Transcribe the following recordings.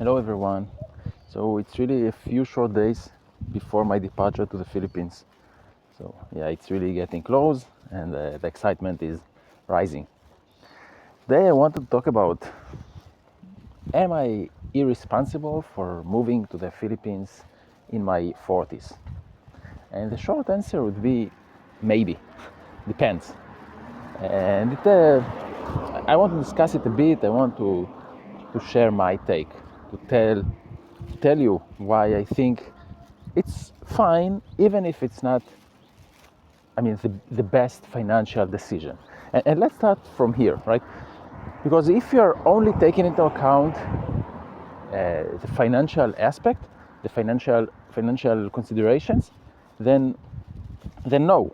Hello everyone. So it's really a few short days before my departure to the Philippines. So yeah, it's really getting close and the excitement is rising. Today I want to talk about, am I irresponsible for moving to the Philippines in my 40s? And the short answer would be maybe, depends. And I want to discuss it a bit. I want to share my take, to tell you why I think it's fine, even if it's not, the best financial decision. And let's start from here, right? Because if you're only taking into account the financial aspect, the financial considerations, then no.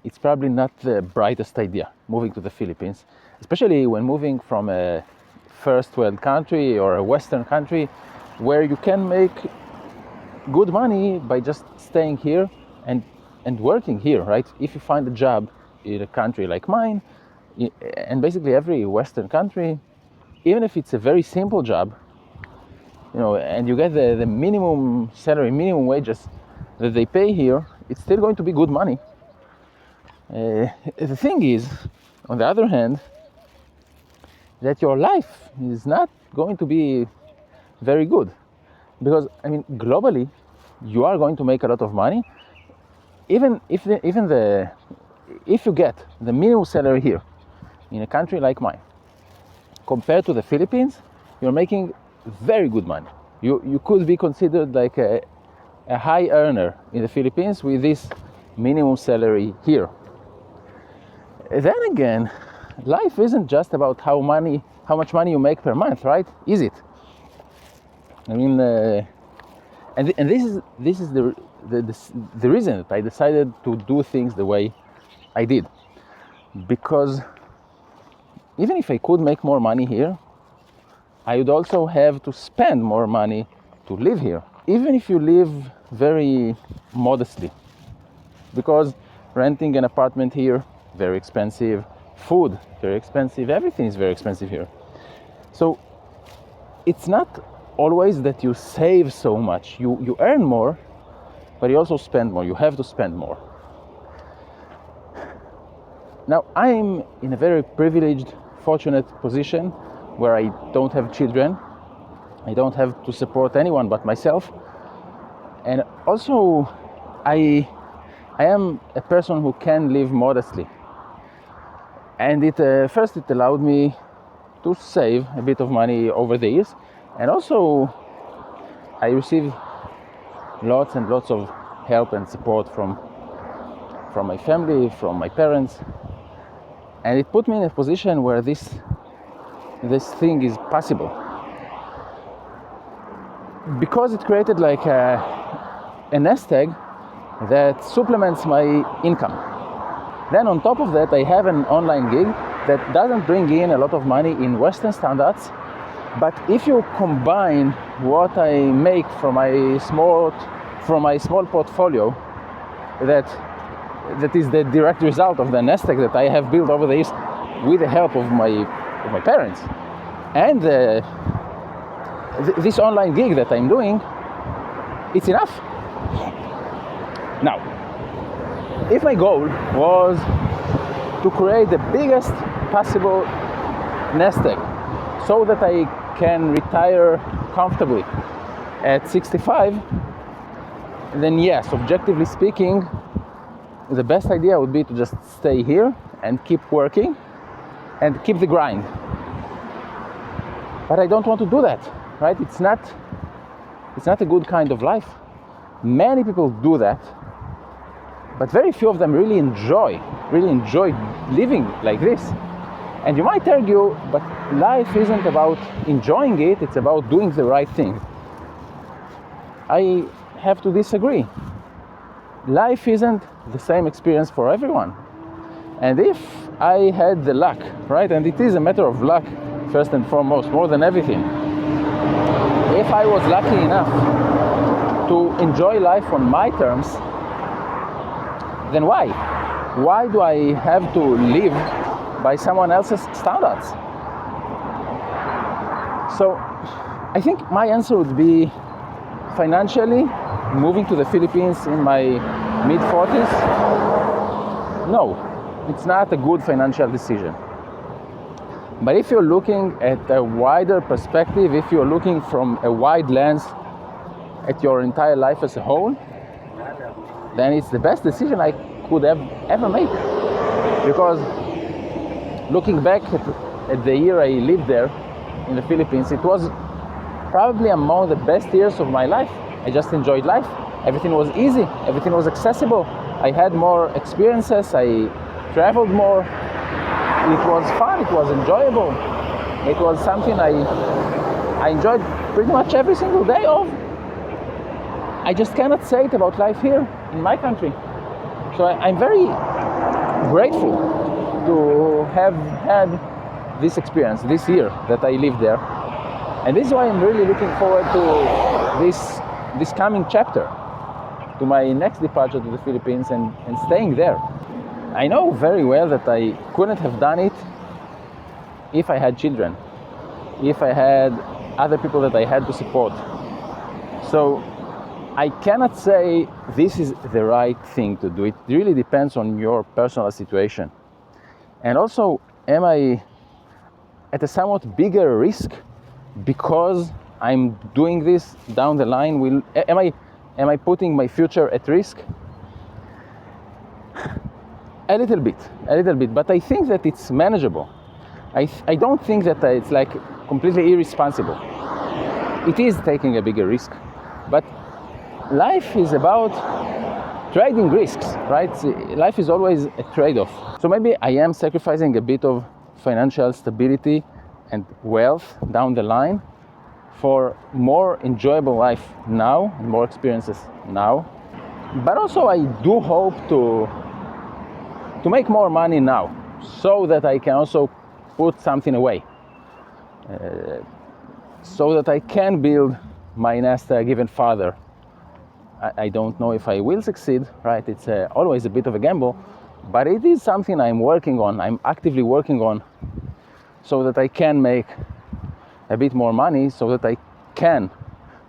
It's probably not the brightest idea moving to the Philippines, especially when moving from a first world country or a Western country where you can make good money by just staying here and working here, right? If you find a job in a country like mine, and basically every Western country, even if it's a very simple job, and you get the minimum salary, minimum wages that they pay here, it's still going to be good money. The thing is, on the other hand, that your life is not going to be very good. Because, globally, you are going to make a lot of money, even if you get the minimum salary here in a country like mine, compared to the Philippines, you're making very good money. You could be considered like a high earner in the Philippines with this minimum salary here. Then again, life isn't just about how much money you make per month, right? Is it? And this is the reason that I decided to do things the way I did, because even if I could make more money here, I would also have to spend more money to live here, even if you live very modestly, because renting an apartment here, very expensive, food, very expensive, everything is very expensive here. So it's not always that you save so much. You earn more, but you also spend more. You have to spend more. Now, I'm in a very privileged, fortunate position where I don't have children. I don't have to support anyone but myself. And also, I am a person who can live modestly. And first it allowed me to save a bit of money over the years. And also, I received lots and lots of help and support from my family, from my parents. And it put me in a position where this thing is possible. Because it created like a nest egg that supplements my income. Then on top of that, I have an online gig that doesn't bring in a lot of money in Western standards. But if you combine what I make from my small portfolio, that is the direct result of the nest egg that I have built over the years with the help of my parents, and this online gig that I'm doing, it's enough. Now, if my goal was to create the biggest possible nest egg so that I can retire comfortably at 65, then yes, objectively speaking, the best idea would be to just stay here and keep working and keep the grind. But I don't want to do that, right? It's not a good kind of life. Many people do that, but very few of them really enjoy living like this. And you might argue, but life isn't about enjoying it, it's about doing the right thing. I have to disagree. Life isn't the same experience for everyone. And if I had the luck, right, and it is a matter of luck first and foremost, more than everything, if I was lucky enough to enjoy life on my terms, then why? Why do I have to live by someone else's standards? So I think my answer would be financially, moving to the Philippines in my mid-40s. No, it's not a good financial decision. But if you're looking at a wider perspective, if you're looking from a wide lens at your entire life as a whole, then it's the best decision I could have ever made. Because looking back at the year I lived there in the Philippines, it was probably among the best years of my life. I just enjoyed life. Everything was easy, everything was accessible. I had more experiences, I traveled more. It was fun, it was enjoyable. It was something I enjoyed pretty much every single day of. I just cannot say it about life here in my country. So I'm very grateful to have had this experience this year that I lived there. And this is why I'm really looking forward to this coming chapter, to my next departure to the Philippines and staying there. I know very well that I couldn't have done it if I had children, if I had other people that I had to support. So I cannot say this is the right thing to do. It really depends on your personal situation. And also, am I at a somewhat bigger risk because I'm doing this down the line? Am I putting my future at risk? A little bit, but I think that it's manageable. I don't think that it's like completely irresponsible. It is taking a bigger risk, but life is about trading risks, right? Life is always a trade-off. So maybe I am sacrificing a bit of financial stability and wealth down the line for more enjoyable life now and more experiences now. But also I do hope to make more money now so that I can also put something away, so that I can build my nest given father. I don't know if I will succeed, right? It's always a bit of a gamble, but it is something I'm working on. I'm actively working on so that I can make a bit more money, so that I can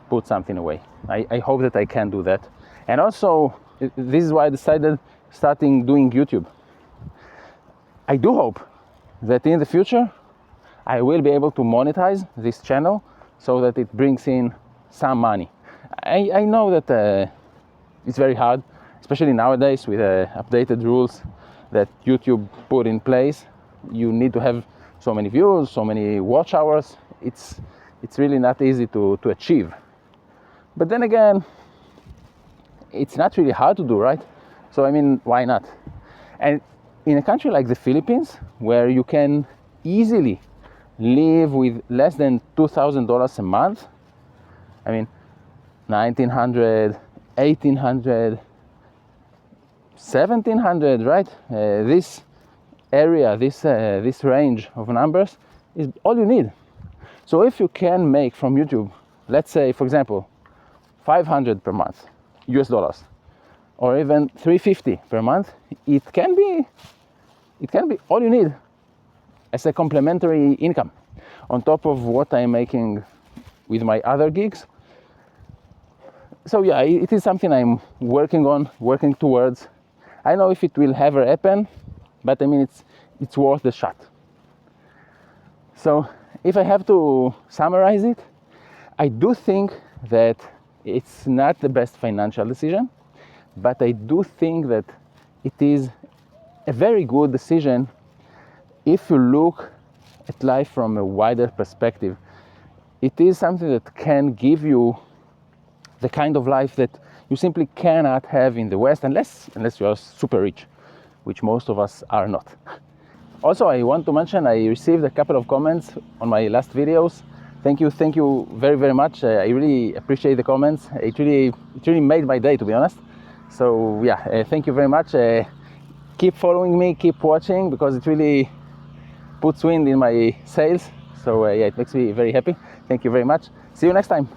put something away. I hope that I can do that. And also, this is why I decided starting doing YouTube. I do hope that in the future I will be able to monetize this channel so that it brings in some money. I know that it's very hard, especially nowadays with updated rules that YouTube put in place. You need to have so many views, so many watch hours. It's really not easy to achieve. But then again, it's not really hard to do, right? So I mean, why not? And in a country like the Philippines, where you can easily live with less than $2,000 a month, I mean, $1,900, $1,800, $1,700, right? This area, this range of numbers is all you need. So if you can make from YouTube, let's say, for example, $500 per month, US dollars, or even $350 per month, it can be all you need as a complementary income on top of what I'm making with my other gigs. So yeah, it is something I'm working towards. I don't know if it will ever happen, but I mean, it's worth the shot. So if I have to summarize it, I do think that it's not the best financial decision, but I do think that it is a very good decision if you look at life from a wider perspective. It is something that can give you the kind of life that you simply cannot have in the West unless you are super rich, which most of us are not. Also, I want to mention I received a couple of comments on my last videos. Thank you very, very much. I really appreciate the comments. It really made my day, to be honest. So yeah, thank you very much. Keep following me, keep watching, because it really puts wind in my sails. So yeah, it makes me very happy. Thank you very much. See you next time.